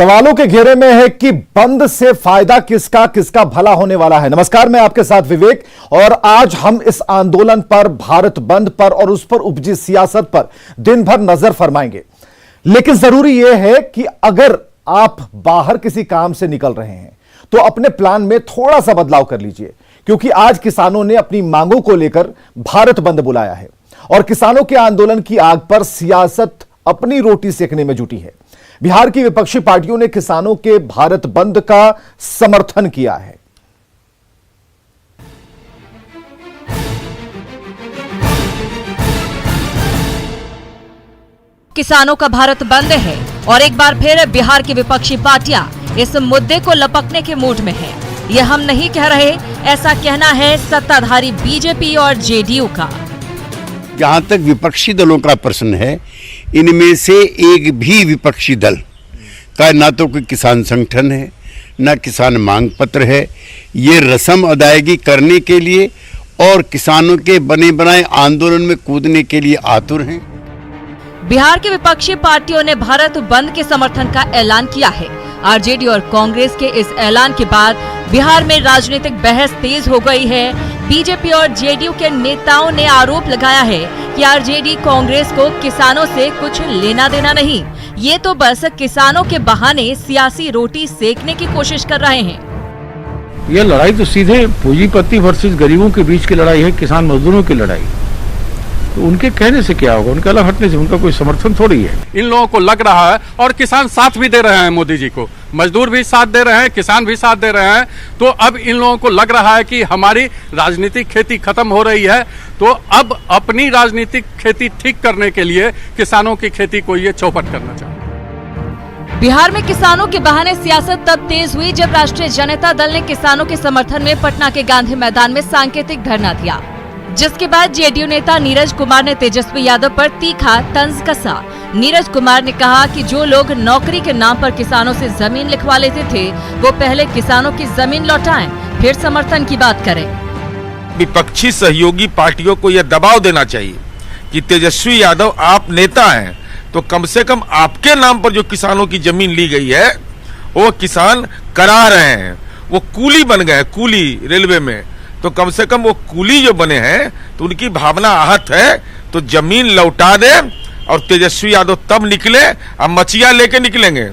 सवालों के घेरे में है कि बंद से फायदा किसका किसका भला होने वाला है। नमस्कार, मैं आपके साथ विवेक और आज हम इस आंदोलन पर, भारत बंद पर और उस पर उपजी सियासत पर दिन भर नजर फरमाएंगे। लेकिन जरूरी यह है कि अगर आप बाहर किसी काम से निकल रहे हैं तो अपने प्लान में थोड़ा सा बदलाव कर लीजिए, क्योंकि आज किसानों ने अपनी मांगों को लेकर भारत बंद बुलाया है और किसानों के आंदोलन की आग पर सियासत अपनी रोटी सेकने में जुटी है। बिहार की विपक्षी पार्टियों ने किसानों के भारत बंद का समर्थन किया है। किसानों का भारत बंद है और एक बार फिर बिहार की विपक्षी पार्टियां इस मुद्दे को लपकने के मूड में है। यह हम नहीं कह रहे, ऐसा कहना है सत्ताधारी बीजेपी और जेडीयू का। जहाँ तक विपक्षी दलों का प्रश्न है, इनमें से एक भी विपक्षी दल का ना तो कोई किसान संगठन है, ना किसान मांग पत्र है। ये रस्म अदायगी करने के लिए और किसानों के बने बनाए आंदोलन में कूदने के लिए आतुर हैं। बिहार की विपक्षी पार्टियों ने भारत बंद के समर्थन का ऐलान किया है। आरजेडी और कांग्रेस के इस ऐलान के बाद बिहार में राजनीतिक बहस तेज हो गई है। बीजेपी और जेडीयू के नेताओं ने आरोप लगाया है कि आरजेडी कांग्रेस को किसानों से कुछ लेना देना नहीं, ये तो बस किसानों के बहाने सियासी रोटी सेकने की कोशिश कर रहे हैं। यह लड़ाई तो सीधे पूंजीपति वर्सेस गरीबों के बीच की लड़ाई है, किसान मजदूरों की लड़ाई। तो उनके कहने से क्या होगा, उनके अलग हटने से उनका कोई समर्थन थोड़ी है। इन लोगों को लग रहा है, और किसान साथ भी दे रहे हैं मोदी जी को, मजदूर भी साथ दे रहे हैं, किसान भी साथ दे रहे हैं। तो अब इन लोगों को लग रहा है कि हमारी राजनीतिक खेती खत्म हो रही है, तो अब अपनी राजनीतिक खेती ठीक करने के लिए किसानों की खेती को ये चौपट करना चाहिए। बिहार में किसानों के बहाने सियासत तब तेज हुई जब राष्ट्रीय जनता दल ने किसानों के समर्थन में पटना के गांधी मैदान में सांकेतिक धरना दिया, जिसके बाद जेडीयू नेता नीरज कुमार ने तेजस्वी यादव पर तीखा तंज कसा। नीरज कुमार ने कहा कि जो लोग नौकरी के नाम पर किसानों से जमीन लिखवा लेते थे, वो पहले किसानों की जमीन लौटाएं, फिर समर्थन की बात करें। विपक्षी सहयोगी पार्टियों को यह दबाव देना चाहिए कि तेजस्वी यादव, आप नेता हैं, तो कम से कम आपके नाम पर जो किसानों की जमीन ली गई है वो किसान करा रहे हैं, वो कूली बन गए, कूली रेलवे में, तो कम से कम वो कूली जो बने हैं तो उनकी भावना आहत है, तो जमीन लौटा दे। और तेजस्वी यादव तब निकले, अब मचिया लेके निकलेंगे,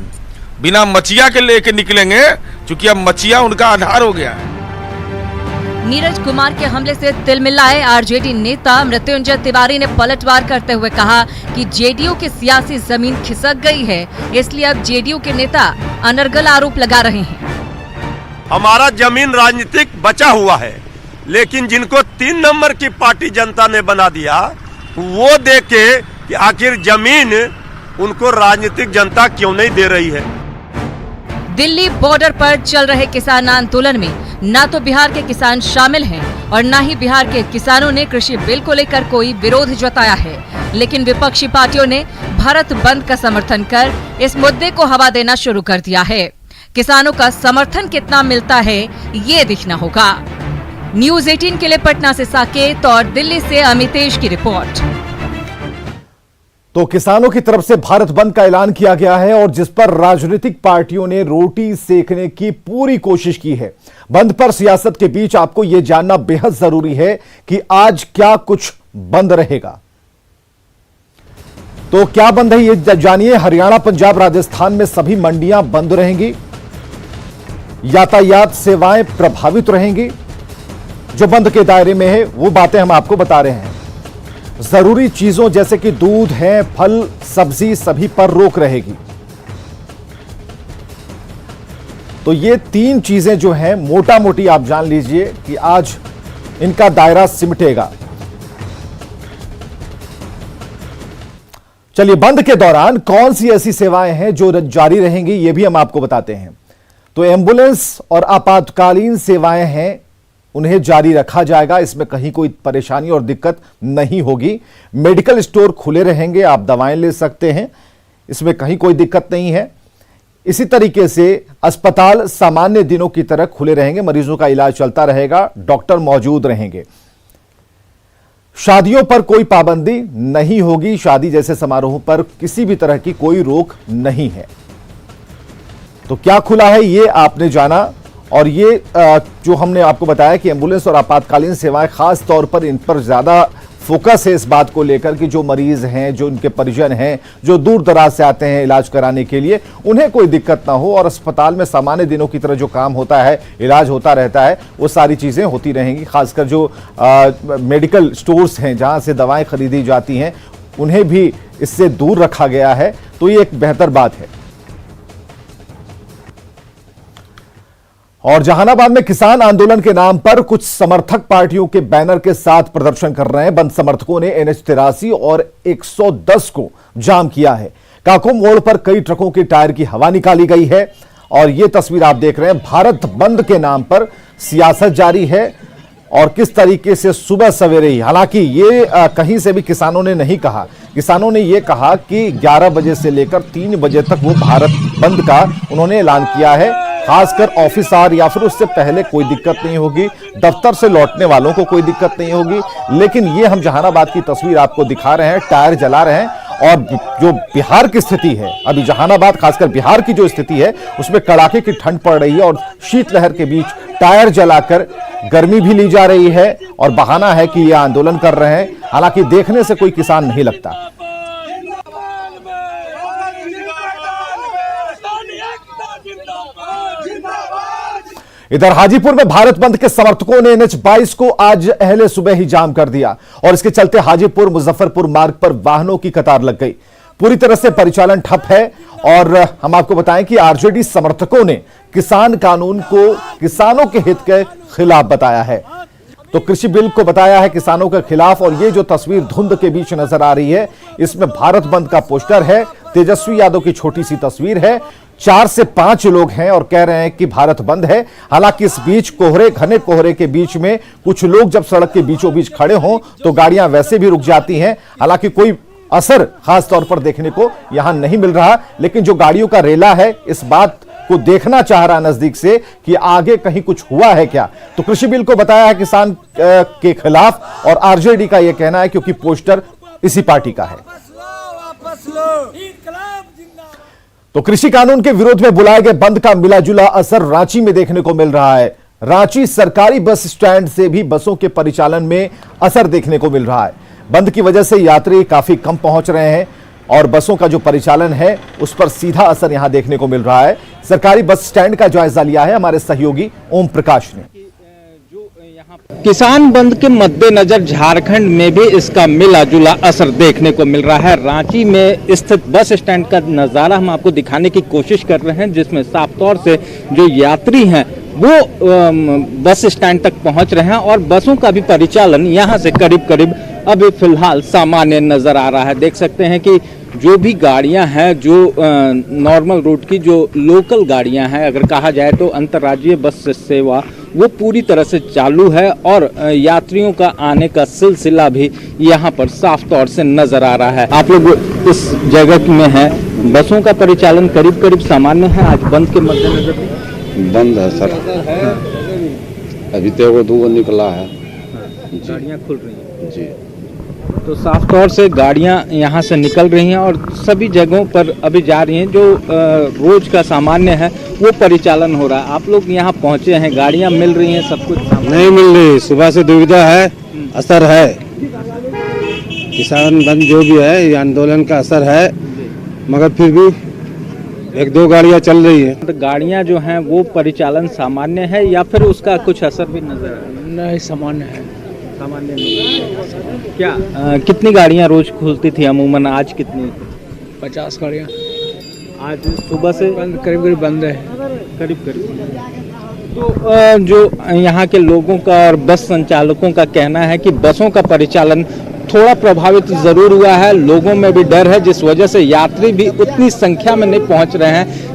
बिना मचिया के लेके निकलेंगे, क्योंकि अब मचिया उनका आधार हो गया है। नीरज कुमार के हमले से तिलमिलाए आरजेडी नेता मृत्युंजय तिवारी ने पलटवार करते हुए कहा कि जेडीयू की सियासी जमीन खिसक गई है, इसलिए अब जेडीयू के नेता अनर्गल आरोप लगा रहे हैं। हमारा जमीन राजनीतिक बचा हुआ है, लेकिन जिनको 3 नंबर की पार्टी जनता ने बना दिया, वो देखे कि आखिर जमीन उनको राजनीतिक जनता क्यों नहीं दे रही है। दिल्ली बॉर्डर पर चल रहे किसान आंदोलन में न तो बिहार के किसान शामिल हैं और न ही बिहार के किसानों ने कृषि बिल को लेकर कोई विरोध जताया है। लेकिन विपक्षी पार्टियों ने भारत बंद का समर्थन कर इस मुद्दे को हवा देना शुरू कर दिया है। किसानों का समर्थन कितना मिलता है, ये दिखना होगा। न्यूज़ 18 के लिए पटना से साकेत और दिल्ली से अमितेश की रिपोर्ट। तो किसानों की तरफ से भारत बंद का ऐलान किया गया है और जिस पर राजनीतिक पार्टियों ने रोटी सेकने की पूरी कोशिश की है। बंद पर सियासत के बीच आपको यह जानना बेहद जरूरी है कि आज क्या कुछ बंद रहेगा। तो क्या बंद है, ये जानिए। हरियाणा, पंजाब, राजस्थान में सभी मंडियां बंद रहेंगी, यातायात सेवाएं प्रभावित रहेंगी। जो बंद के दायरे में है वो बातें हम आपको बता रहे हैं। जरूरी चीजों जैसे कि दूध है, फल, सब्जी, सभी पर रोक रहेगी। तो ये 3 चीजें जो हैं, मोटा मोटी आप जान लीजिए कि आज इनका दायरा सिमटेगा। चलिए, बंद के दौरान कौन सी ऐसी सेवाएं हैं जो जारी रहेंगी, ये भी हम आपको बताते हैं। तो एम्बुलेंस और आपातकालीन सेवाएं हैं, उन्हें जारी रखा जाएगा, इसमें कहीं कोई परेशानी और दिक्कत नहीं होगी। मेडिकल स्टोर खुले रहेंगे, आप दवाएं ले सकते हैं, इसमें कहीं कोई दिक्कत नहीं है। इसी तरीके से अस्पताल सामान्य दिनों की तरह खुले रहेंगे, मरीजों का इलाज चलता रहेगा, डॉक्टर मौजूद रहेंगे। शादियों पर कोई पाबंदी नहीं होगी, शादी जैसे समारोह पर किसी भी तरह की कोई रोक नहीं है। तो क्या खुला है ये आपने जाना, और ये जो हमने आपको बताया कि एम्बुलेंस और आपातकालीन सेवाएं खास तौर पर इन पर ज्यादा फोकस है इस बात को लेकर कि जो मरीज हैं, जो उनके परिजन हैं, जो दूर दराज से आते हैं इलाज कराने के लिए, उन्हें कोई दिक्कत ना हो और अस्पताल में सामान्य दिनों की तरह जो काम होता है, इलाज होता रहता है, वो सारी चीजें होती रहेंगी। खासकर जो मेडिकल स्टोर्स हैं जहां से दवाएं खरीदी जाती हैं, उन्हें भी इससे दूर रखा गया है, तो ये एक बेहतर बात है। और जहानाबाद में किसान आंदोलन के नाम पर कुछ समर्थक पार्टियों के बैनर के साथ प्रदर्शन कर रहे हैं। बंद समर्थकों ने NH83 और 110 को जाम किया है। काको मोड़ पर कई ट्रकों के टायर की हवा निकाली गई है और यह तस्वीर आप देख रहे हैं। भारत बंद के नाम पर सियासत जारी है और किस तरीके से सुबह सवेरे ही, हालांकि ये कहीं से भी किसानों ने नहीं कहा। किसानों ने यह कहा कि 11 बजे से लेकर 3 बजे तक वो भारत बंद का उन्होंने ऐलान किया है। खासकर ऑफिस आवर या फिर उससे पहले कोई दिक्कत नहीं होगी, दफ्तर से लौटने वालों को कोई दिक्कत नहीं होगी। लेकिन ये हम जहानाबाद की तस्वीर आपको दिखा रहे हैं, टायर जला रहे हैं। और जो बिहार की स्थिति है, अभी जहानाबाद खासकर बिहार की जो स्थिति है, उसमें कड़ाके की ठंड पड़ रही है और शीतलहर के बीच टायर जलाकर गर्मी भी ली जा रही है और बहाना है कि ये आंदोलन कर रहे हैं। हालांकि देखने से कोई किसान नहीं लगता। इधर हाजीपुर में भारत बंद के समर्थकों ने NH22 को आज अहले सुबह ही जाम कर दिया और इसके चलते हाजीपुर मुजफ्फरपुर मार्ग पर वाहनों की कतार लग गई। पूरी तरह से परिचालन ठप है और हम आपको बताएं कि आरजेडी समर्थकों ने किसान कानून को किसानों के हित के खिलाफ बताया है, तो कृषि बिल को बताया है किसानों के खिलाफ। और ये जो तस्वीर धुंध के बीच नजर आ रही है, इसमें भारत बंद का पोस्टर है, तेजस्वी यादव की छोटी सी तस्वीर है। 4 से 5 लोग हैं और कह रहे हैं कि भारत बंद है। हालांकि इस बीच कोहरे, घने कोहरे के बीच में कुछ लोग जब सड़क के बीचों बीच खड़े हों तो गाड़ियां वैसे भी रुक जाती हैं। हालांकि कोई असर खास तौर पर देखने को यहां नहीं मिल रहा, लेकिन जो गाड़ियों का रेला है इस बात को देखना चाह रहा नजदीक से कि आगे कहीं कुछ हुआ है क्या। तो कृषि बिल को बताया है किसान के खिलाफ और आरजेडी का यह कहना है क्योंकि पोस्टर इसी पार्टी का है। तो कृषि कानून के विरोध में बुलाए गए बंद का मिलाजुला असर रांची में देखने को मिल रहा है। रांची सरकारी बस स्टैंड से भी बसों के परिचालन में असर देखने को मिल रहा है। बंद की वजह से यात्री काफी कम पहुंच रहे हैं और बसों का जो परिचालन है उस पर सीधा असर यहां देखने को मिल रहा है। सरकारी बस स्टैंड का जायजा लिया है हमारे सहयोगी ओम प्रकाश ने। किसान बंद के मद्देनजर झारखंड में भी इसका मिला जुला असर देखने को मिल रहा है। रांची में स्थित बस स्टैंड का नज़ारा हम आपको दिखाने की कोशिश कर रहे हैं, जिसमें साफ तौर से जो यात्री हैं वो बस स्टैंड तक पहुंच रहे हैं और बसों का भी परिचालन यहां से करीब करीब अभी फिलहाल सामान्य नजर आ रहा है। देख सकते हैं कि जो भी गाड़ियां हैं, जो नॉर्मल रूट की जो लोकल गाड़ियां हैं, अगर कहा जाए तो अंतर्राज्यीय बस सेवा वो पूरी तरह से चालू है और यात्रियों का आने का सिलसिला भी यहाँ पर साफ तौर से नजर आ रहा है। आप लोग इस जगह में हैं, बसों का परिचालन करीब करीब सामान्य है। आज बंद के मद्देनजर बंद है सर, अभी तो वो 2 निकला है, गाड़ियाँ खुल रही हैं जी। तो साफ तौर से गाड़ियां यहां से निकल रही हैं और सभी जगहों पर अभी जा रही हैं। जो रोज का सामान्य है वो परिचालन हो रहा है। आप लोग यहां पहुंचे हैं, गाड़ियां मिल रही हैं, सब कुछ नहीं मिल रही। सुबह से दुविधा है, असर है। किसान बंद जो भी है ये आंदोलन का असर है, मगर फिर भी 1-2 गाड़ियां चल रही है। तो गाड़ियां जो हैं वो परिचालन सामान्य है या फिर उसका कुछ असर भी नजर आ रहा है? नहीं, सामान्य है। सामान्य क्या कितनी गाड़ियां रोज खुलती थी अमूमन, आज कितनी? 50 गाड़ियाँ आज सुबह से करीब करीब बंद है। करीब तो जो यहाँ के लोगों का और बस संचालकों का कहना है कि बसों का परिचालन थोड़ा प्रभावित जरूर हुआ है। लोगों में भी डर है, जिस वजह से यात्री भी उतनी संख्या में नहीं पहुंच रहे हैं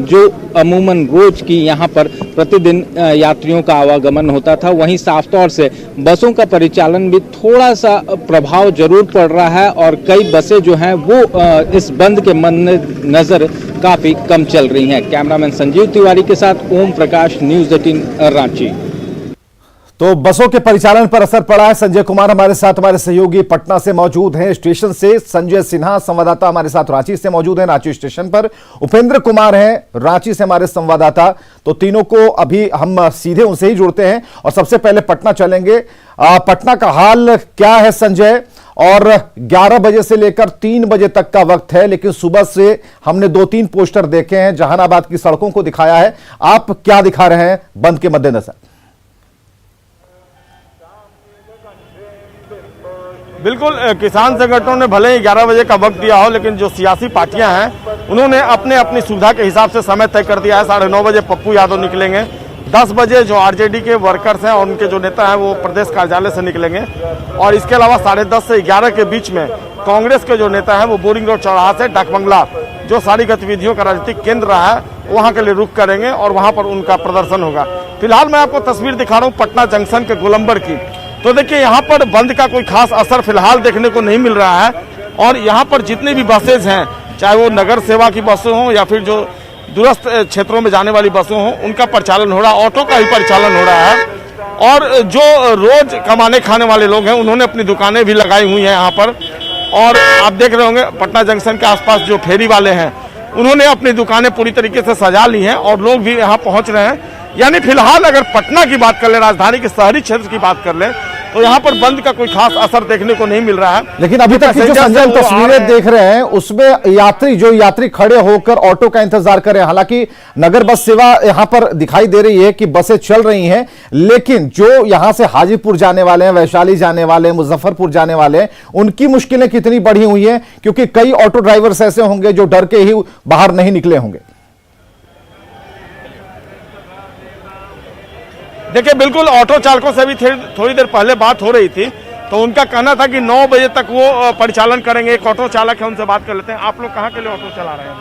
जो अमूमन रोज की यहाँ पर प्रतिदिन यात्रियों का आवागमन होता था। वहीं साफ तौर से बसों का परिचालन भी थोड़ा सा प्रभाव जरूर पड़ रहा है और कई बसें जो हैं वो इस बंद के मद्देनजर काफी कम चल रही हैं। कैमरामैन संजीव तिवारी के साथ ओम प्रकाश, न्यूज़ 18 रांची। तो बसों के परिचालन पर असर पड़ा है। संजय कुमार हमारे साथ, हमारे सहयोगी पटना से मौजूद हैं स्टेशन से। संजय सिन्हा संवाददाता हमारे साथ रांची से मौजूद हैं, रांची स्टेशन पर। उपेंद्र कुमार हैं रांची से हमारे संवाददाता। तो तीनों को अभी हम सीधे उनसे ही जुड़ते हैं और सबसे पहले पटना चलेंगे। पटना का हाल क्या है संजय? और 11 बजे से लेकर 3 बजे तक का वक्त है, लेकिन सुबह से हमने 2-3 पोस्टर देखे हैं, जहानाबाद की सड़कों को दिखाया है। आप क्या दिखा रहे हैं बंद के मद्देनजर? बिल्कुल, किसान संगठनों ने भले ही 11 बजे का वक्त दिया हो, लेकिन जो सियासी पार्टियां हैं उन्होंने अपने अपनी सुविधा के हिसाब से समय तय कर दिया है। 9:30 बजे पप्पू यादव निकलेंगे, 10 बजे जो आरजेडी के वर्कर्स हैं और उनके जो नेता हैं वो प्रदेश कार्यालय से निकलेंगे, और इसके अलावा 10:30 से 11 के बीच में कांग्रेस के जो नेता हैं वो बोरिंग रोड चौराहा से डाक बंगला, जो सारी गतिविधियों का राजनीतिक केंद्र रहा है, वहाँ के लिए रुख करेंगे और वहाँ पर उनका प्रदर्शन होगा। फिलहाल मैं आपको तस्वीर दिखा रहा हूँ पटना जंक्शन के गोलंबर की। तो देखिए, यहाँ पर बंद का कोई खास असर फिलहाल देखने को नहीं मिल रहा है, और यहाँ पर जितनी भी बसेज हैं, चाहे वो नगर सेवा की बसें हों या फिर जो दूरस्थ क्षेत्रों में जाने वाली बसें हों, उनका परिचालन हो रहा है। ऑटो का ही परिचालन हो रहा है, और जो रोज कमाने खाने वाले लोग हैं उन्होंने अपनी दुकानें भी लगाई हुई हैं यहाँ पर। और आप देख रहे होंगे पटना जंक्शन के आसपास जो फेरी वाले हैं उन्होंने अपनी दुकानें पूरी तरीके से सजा ली हैं और लोग भी यहाँ पहुँच रहे हैं। यानी फिलहाल अगर पटना की बात कर ले, राजधानी के शहरी क्षेत्र की बात कर ले, तो यहाँ पर बंद का कोई खास असर देखने को नहीं मिल रहा है। लेकिन अभी तक की जो संजय तस्वीरें देख रहे हैं उसमें यात्री खड़े होकर ऑटो का इंतजार कर रहे हैं। हालांकि नगर बस सेवा यहाँ पर दिखाई दे रही है कि बसें चल रही हैं, लेकिन जो यहाँ से हाजीपुर जाने वाले हैं, वैशाली जाने वाले हैं, मुजफ्फरपुर जाने वाले हैं, उनकी मुश्किलें कितनी बढ़ी हुई हैं? क्योंकि कई ऑटो ड्राइवर्स ऐसे होंगे जो डर के ही बाहर नहीं निकले होंगे। देखिए, बिल्कुल ऑटो चालकों से भी थोड़ी देर पहले बात हो रही थी, तो उनका कहना था कि 9 बजे तक वो परिचालन करेंगे। एक ऑटो चालक है, उनसे बात कर लेते हैं। आप लोग कहाँ के लिए ऑटो चला रहे हैं?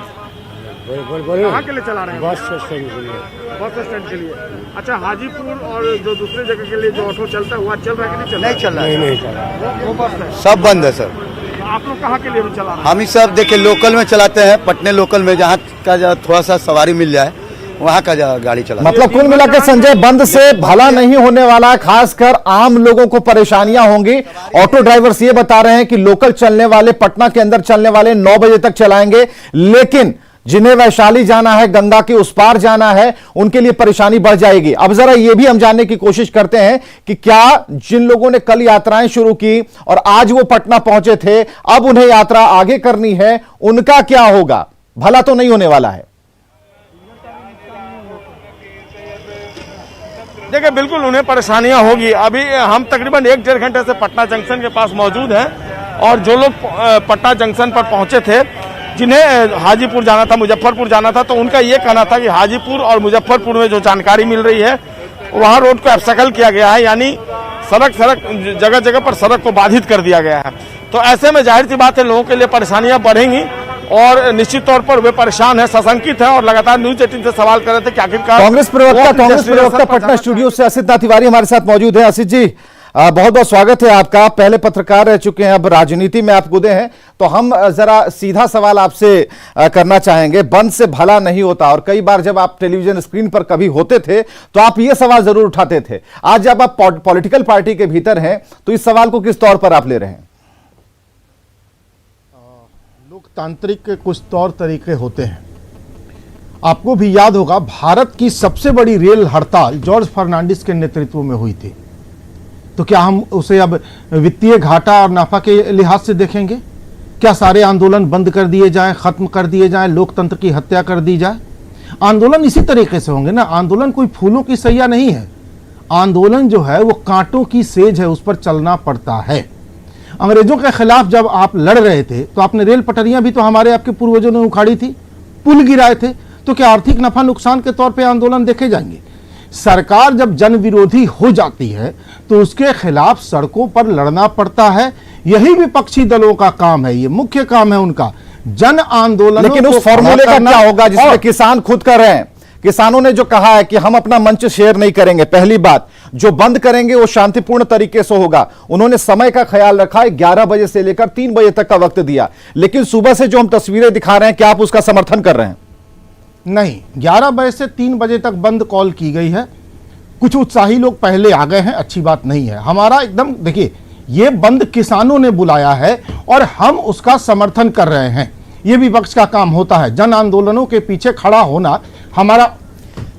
कहाँ के लिए चला रहे हैं? बस स्टैंड के लिए। बस स्टैंड के लिए। अच्छा, हाजीपुर और जो दूसरी जगह के लिए जो ऑटो चलता है वहाँ चल रहा है कि नहीं चल रहा? नहीं चल रहा है। नहीं चल रहा है। वो बस है, सब बंद है सर। तो आप लोग कहाँ के लिए भी चला रहे हैं? हम ही सब देखिए लोकल में चलाते हैं, पटने लोकल में, जहाँ का थोड़ा सा सवारी मिल जाए वहाँ का गाड़ी चला। मतलब कुल मिलाकर संजय, बंद से भला नहीं होने वाला है, खासकर आम लोगों को परेशानियां होंगी। ऑटो ड्राइवर्स ये बता रहे हैं कि लोकल चलने वाले, पटना के अंदर चलने वाले 9 बजे तक चलाएंगे, लेकिन जिन्हें वैशाली जाना है, गंगा के उस पार जाना है, उनके लिए परेशानी बढ़ जाएगी। अब जरा ये भी हम जानने की कोशिश करते हैं कि क्या जिन लोगों ने कल यात्राएं शुरू की और आज वो पटना पहुंचे थे, अब उन्हें यात्रा आगे करनी है, उनका क्या होगा? भला तो नहीं होने वाला है। देखिए, बिल्कुल उन्हें परेशानियां होगी। अभी हम तकरीबन 1-1.5 घंटे से पटना जंक्शन के पास मौजूद हैं, और जो लोग पटना जंक्शन पर पहुंचे थे, जिन्हें हाजीपुर जाना था, मुजफ्फरपुर जाना था, तो उनका ये कहना था कि हाजीपुर और मुजफ्फरपुर में जो जानकारी मिल रही है वहाँ रोड को एब्सकल किया गया है, यानी सड़क जगह जगह पर सड़क को बाधित कर दिया गया है। तो ऐसे में जाहिर सी बात है लोगों के लिए परेशानियां बढ़ेंगी, और निश्चित तौर पर वे परेशान है, सशंकित है, और लगातार न्यूज 18 से सवाल कर रहे थे कि आखिरकार कांग्रेस प्रवक्ता पटना स्टूडियो से असित नाथ तिवारी हमारे साथ मौजूद है। असित जी, बहुत बहुत स्वागत है आपका। पहले पत्रकार रह चुके हैं, अब राजनीति में आप कूदे हैं, तो हम जरा सीधा सवाल आपसे करना चाहेंगे। बंद से भला नहीं होता, और कई बार जब आप टेलीविजन स्क्रीन पर कभी होते थे तो आप ये सवाल जरूर उठाते थे। आज जब आप पॉलिटिकल पार्टी के भीतर हैं तो इस सवाल को किस तौर पर आप ले रहे हैं? लोकतांत्रिक के कुछ तौर तरीके होते हैं। आपको भी याद होगा, भारत की सबसे बड़ी रेल हड़ताल जॉर्ज फर्नांडिस के नेतृत्व में हुई थी। तो क्या हम उसे अब वित्तीय घाटा और नाफा के लिहाज से देखेंगे? क्या सारे आंदोलन बंद कर दिए जाएं, खत्म कर दिए जाएं, लोकतंत्र की हत्या कर दी जाए? आंदोलन इसी तरीके से होंगे ना। आंदोलन कोई फूलों की सैया नहीं है। आंदोलन जो है वो कांटों की सेज है, उस पर चलना पड़ता है। अंग्रेजों के खिलाफ जब आप लड़ रहे थे तो आपने रेल पटरियां भी तो हमारे आपके पूर्वजों ने उखाड़ी थी, पुल गिराए थे। तो क्या आर्थिक नफा नुकसान के तौर पे आंदोलन देखे जाएंगे? सरकार जब जन विरोधी हो जाती है तो उसके खिलाफ सड़कों पर लड़ना पड़ता है। यही विपक्षी दलों का काम है, ये मुख्य काम है उनका, जन आंदोलन। लेकिन उस फॉर्मूले का क्या होगा जिसमें किसान खुद कर रहे हैं? किसानों ने जो कहा है कि हम अपना मंच शेयर नहीं करेंगे, पहली बात, जो बंद करेंगे वो शांतिपूर्ण तरीके से होगा। उन्होंने समय का ख्याल रखा है, 11 बजे से लेकर 3 बजे तक का वक्त दिया। लेकिन सुबह से जो हम तस्वीरें दिखा रहे हैं, क्या आप उसका समर्थन कर रहे हैं? नहीं, 11 बजे से 3 बजे तक बंद कॉल की गई है। कुछ उत्साही लोग पहले आ गए हैं, अच्छी बात नहीं है। हमारा एकदम देखिए, ये बंद किसानों ने बुलाया है और हम उसका समर्थन कर रहे हैं। ये विपक्ष का काम होता है, जन आंदोलनों के पीछे खड़ा होना हमारा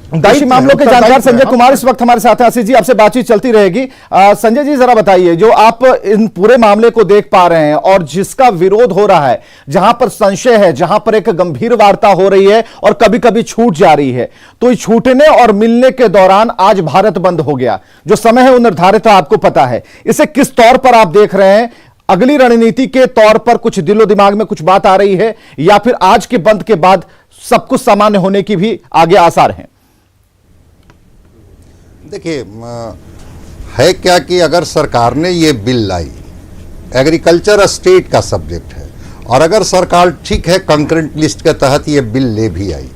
कृषि मामलों के जानकार संजय कुमार इस वक्त हमारे साथ हैं। आशीष जी, आपसे बातचीत चलती रहेगी। संजय जी, जरा बताइए, जो आप इन पूरे मामले को देख पा रहे हैं और जिसका विरोध हो रहा है, जहां पर संशय है, जहां पर एक गंभीर वार्ता हो रही है और कभी कभी छूट जा रही है, तो इस छूटने और मिलने के दौरान आज भारत बंद हो गया। जो समय है वो निर्धारित है, आपको पता है। इसे किस तौर पर आप देख रहे हैं? अगली रणनीति के तौर पर कुछ दिलो दिमाग में कुछ बात आ रही है, या फिर आज के बंद के बाद सब कुछ सामान्य होने की भी आगे आसार हैं? देखिए, है क्या कि अगर सरकार ने ये बिल लाई, एग्रीकल्चर स्टेट का सब्जेक्ट है, और अगर सरकार ठीक है कंकरेंट लिस्ट के तहत ये बिल ले भी आई,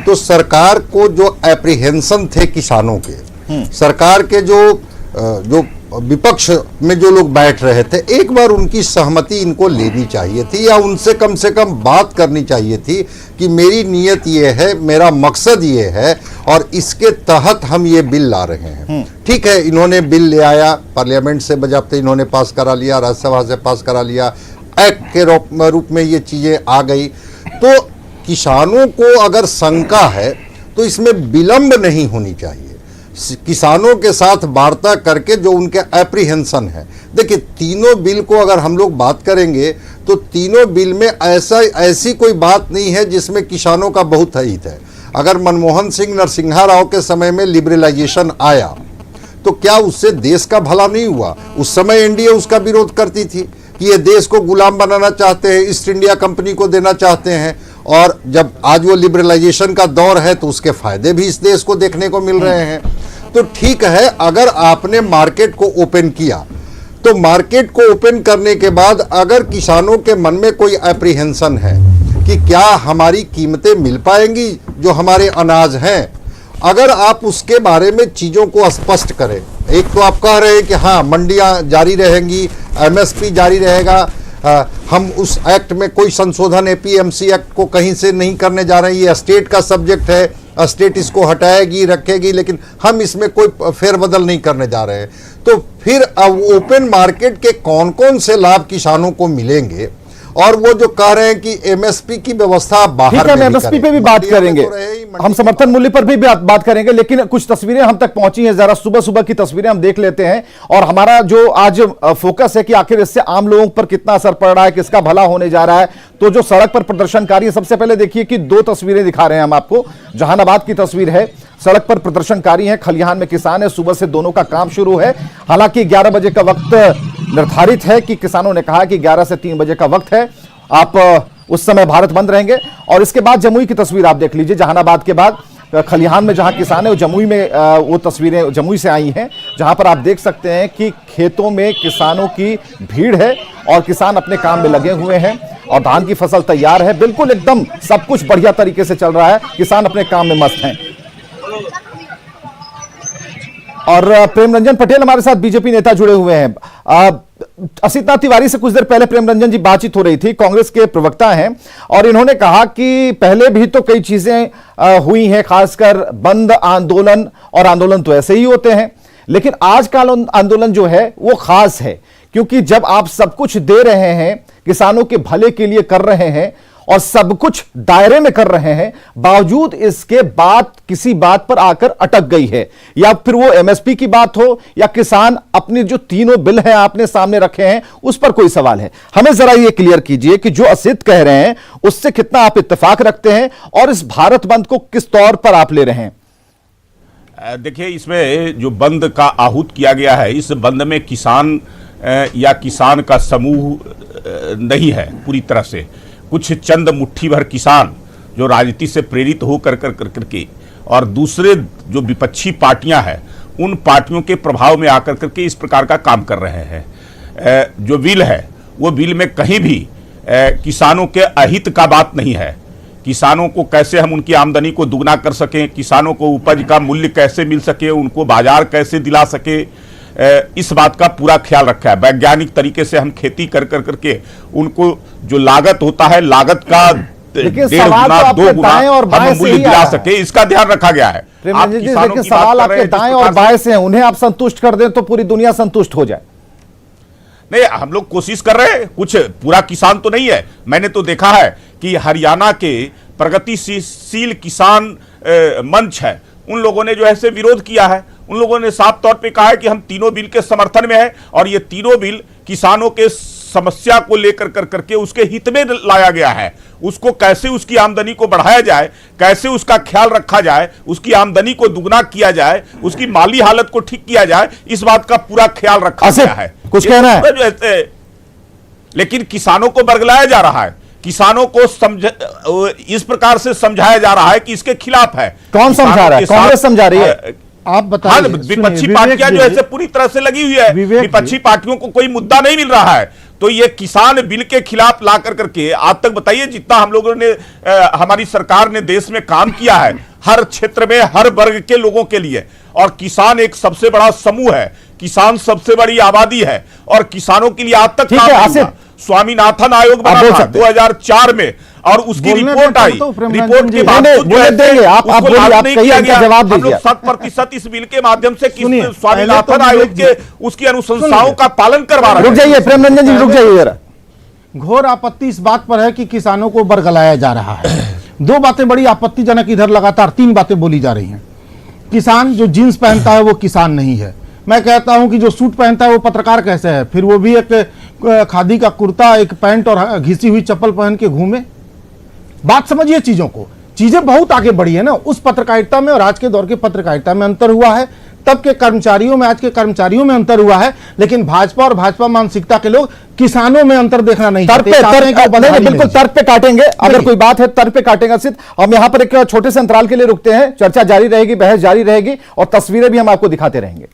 तो सरकार को जो एप्रीहेंशन थे किसानों के, सरकार के जो विपक्ष में जो लोग बैठ रहे थे, एक बार उनकी सहमति इनको लेनी चाहिए थी, या उनसे कम बात करनी चाहिए थी कि मेरी नीयत ये है, मेरा मकसद ये है, और इसके तहत हम ये बिल ला रहे हैं। ठीक है, इन्होंने बिल ले आया, पार्लियामेंट से बजाते इन्होंने पास करा लिया, राज्यसभा से पास करा लिया, एक्ट के रूप में ये चीजें आ गई। तो किसानों को अगर शंका है तो इसमें विलंब नहीं होनी चाहिए। किसानों के साथ वार्ता करके जो उनके एप्रीहेंशन है, देखिए तीनों बिल को अगर हम लोग बात करेंगे तो तीनों बिल में ऐसी कोई बात नहीं है जिसमें किसानों का बहुत हित है। अगर मनमोहन सिंह नरसिम्हा राव के समय में लिबरलाइजेशन आया तो क्या उससे देश का भला नहीं हुआ? उस समय एनडीए उसका विरोध करती थी कि ये देश को गुलाम बनाना चाहते हैं, ईस्ट इंडिया कंपनी को देना चाहते हैं, और जब आज वो लिबरलाइजेशन का दौर है तो उसके फायदे भी इस देश को देखने को मिल रहे हैं। तो ठीक है, अगर आपने मार्केट को ओपन किया, तो मार्केट को ओपन करने के बाद अगर किसानों के मन में कोई एप्रीहेंशन है कि क्या हमारी कीमतें मिल पाएंगी जो हमारे अनाज हैं, अगर आप उसके बारे में चीज़ों को स्पष्ट करें। एक तो आप कह रहे हैं कि हाँ मंडियाँ जारी रहेंगी, एमएसपी जारी रहेगा, हम उस एक्ट में कोई संशोधन एपीएमसी एक्ट को कहीं से नहीं करने जा रहे हैं, ये स्टेट का सब्जेक्ट है, स्टेट इसको हटाएगी रखेगी, लेकिन हम इसमें कोई फेरबदल नहीं करने जा रहे हैं। तो फिर अब ओपन मार्केट के कौन कौन से लाभ किसानों को मिलेंगे, और वो जो कह रहे हैं कि एमएसपी की व्यवस्था बाहर, ठीक है, एमएसपी पे भी बात करेंगे, हम समर्थन मूल्य पर भी बात करेंगे, लेकिन कुछ तस्वीरें हम तक पहुंची हैं, जरा सुबह सुबह की तस्वीरें हम देख लेते हैं। और हमारा जो आज फोकस है कि आखिर इससे आम लोगों पर कितना असर पड़ रहा है, किसका भला होने जा रहा है। तो जो सड़क पर प्रदर्शनकारी, सबसे पहले देखिए कि दो तस्वीरें दिखा रहे हैं हम आपको। जहानाबाद की तस्वीर है, सड़क पर प्रदर्शनकारी हैं, खलिहान में किसान है, सुबह से दोनों का काम शुरू है। हालांकि 11 बजे का वक्त निर्धारित है कि किसानों ने कहा कि 11 से 3 बजे का वक्त है, आप उस समय भारत बंद रहेंगे। और इसके बाद जमुई की तस्वीर आप देख लीजिए, जहानाबाद के बाद खलिहान में जहां किसान है, वो जमुई में वो तस्वीरें जमुई से आई हैं, जहां पर आप देख सकते हैं कि खेतों में किसानों की भीड़ है और किसान अपने काम में लगे हुए हैं और धान की फसल तैयार है, बिल्कुल एकदम सब कुछ बढ़िया तरीके से चल रहा है, किसान अपने काम में मस्त हैं। और प्रेम रंजन पटेल हमारे साथ बीजेपी नेता जुड़े हुए हैं। असितनाथ तिवारी से कुछ देर पहले प्रेम रंजन जी बातचीत हो रही थी, कांग्रेस के प्रवक्ता हैं, और इन्होंने कहा कि पहले भी तो कई चीजें हुई हैं, खासकर बंद आंदोलन, और आंदोलन तो ऐसे ही होते हैं, लेकिन आज का आंदोलन जो है वो खास है, क्योंकि जब आप सब कुछ दे रहे हैं, किसानों के भले के लिए कर रहे हैं और सब कुछ दायरे में कर रहे हैं, बावजूद इसके बात किसी बात पर आकर अटक गई है, या फिर वो एमएसपी की बात हो या किसान अपने जो तीनों बिल हैं आपने सामने रखे हैं उस पर कोई सवाल है। हमें जरा ये क्लियर कीजिए कि जो असित कह रहे हैं उससे कितना आप इत्तेफाक रखते हैं और इस भारत बंद को किस तौर पर आप ले रहे हैं? देखिए, इसमें जो बंद का आहूत किया गया है, इस बंद में किसान या किसान का समूह नहीं है पूरी तरह से। कुछ चंद मुट्ठी भर किसान जो राजनीति से प्रेरित हो करके और दूसरे जो विपक्षी पार्टियां हैं उन पार्टियों के प्रभाव में आकर करके इस प्रकार का काम कर रहे हैं। जो बिल है वो बिल में कहीं भी किसानों के अहित का बात नहीं है। किसानों को कैसे हम उनकी आमदनी को दुगना कर सकें, किसानों को उपज का मूल्य कैसे मिल सके, उनको बाजार कैसे दिला सके, इस बात का पूरा ख्याल रखा है। वैज्ञानिक तरीके से हम खेती कर करके उनको जो लागत होता है, लागत का लेकिन डेढ़ सवाल गुना तो आपके 2 गुना दाएं और बाएं हम से मूल्य ही आ दिला रहा है। सके, इसका ध्यान रखा गया है। प्रेमचंद जी, लेकिन सवाल आपके दाएं और बाएं से हैं, उन्हें आप संतुष्ट कर दें तो पूरी दुनिया संतुष्ट हो जाए। नहीं, हम लोग कोशिश कर रहे हैं, कुछ पूरा किसान तो नहीं है। मैंने तो देखा है कि हरियाणा के प्रगतिशील किसान मंच है, उन लोगों ने जो है से विरोध किया है। उन लोगों ने साफ तौर पे कहा है कि हम तीनों बिल के समर्थन में है और ये तीनों बिल किसानों के समस्या को लेकर करके उसके हित में लाया गया है। उसको कैसे उसकी आमदनी को बढ़ाया जाए, कैसे उसका ख्याल रखा जाए, उसकी आमदनी को दुगना किया जाए, उसकी माली हालत को ठीक किया जाए, इस बात का पूरा ख्याल रखा गया है। कुछ कहना है? जो ऐसे, लेकिन किसानों को बरगलाया जा रहा है, किसानों को इस प्रकार से समझाया जा रहा है कि इसके खिलाफ है। कौन समझा रहा है? कांग्रेस समझा रही है? आप बताइए। विपक्षी पार्टियां जो है पूरी तरह से लगी हुई है, विपक्षी पार्टियों को कोई मुद्दा नहीं मिल रहा है। तो ये किसान बिल के खिलाफ ला करके आज तक बताइए, जितना हम लोगों ने हमारी सरकार ने देश में काम किया है हर क्षेत्र में हर वर्ग के लोगों के लिए, और किसान एक सबसे बड़ा समूह है, किसान सबसे बड़ी आबादी है और किसानों के लिए आज तक काम हुआ। स्वामीनाथन आयोग बना था 2004 में और उसकी रिपोर्ट आई, रिपोर्ट के बाद हम लोग 100% इस बिल के माध्यम से स्वामीनाथन आयोग के उसकी अनुशंसाओं का पालन करवा रहे हैं। रुक जाइए प्रेम रंजन जी, रुक जाइए जरा। घोर आपत्ति इस बात पर है कि किसानों को बरगलाया जा रहा है। दो बातें बड़ी आपत्तिजनक इधर लगातार 3 बातें बोली जा रही हैं। किसान जो जींस पहनता है वो किसान नहीं है। मैं कहता हूं कि जो सूट पहनता है वो पत्रकार कैसे है? फिर वो भी एक खादी का कुर्ता, एक पैंट और घिसी हुई चप्पल पहन के घूमे। बात समझिए चीजों को। चीजें बहुत आगे बढ़ी है ना। उस पत्रकारिता में और आज के दौर के पत्रकारिता में अंतर हुआ है, तब के कर्मचारियों में आज के कर्मचारियों में अंतर हुआ है। लेकिन भाजपा और भाजपा मानसिकता के लोग किसानों में अंतर देखना नहीं चाहते। बिल्कुल तर्क पे काटेंगे, अगर कोई बात है तर्क पे काटेंगे। सिर्फ हम यहां पर एक छोटे से अंतराल के लिए रुकते हैं, चर्चा जारी रहेगी, बहस जारी रहेगी और तस्वीरें भी हम आपको दिखाते रहेंगे।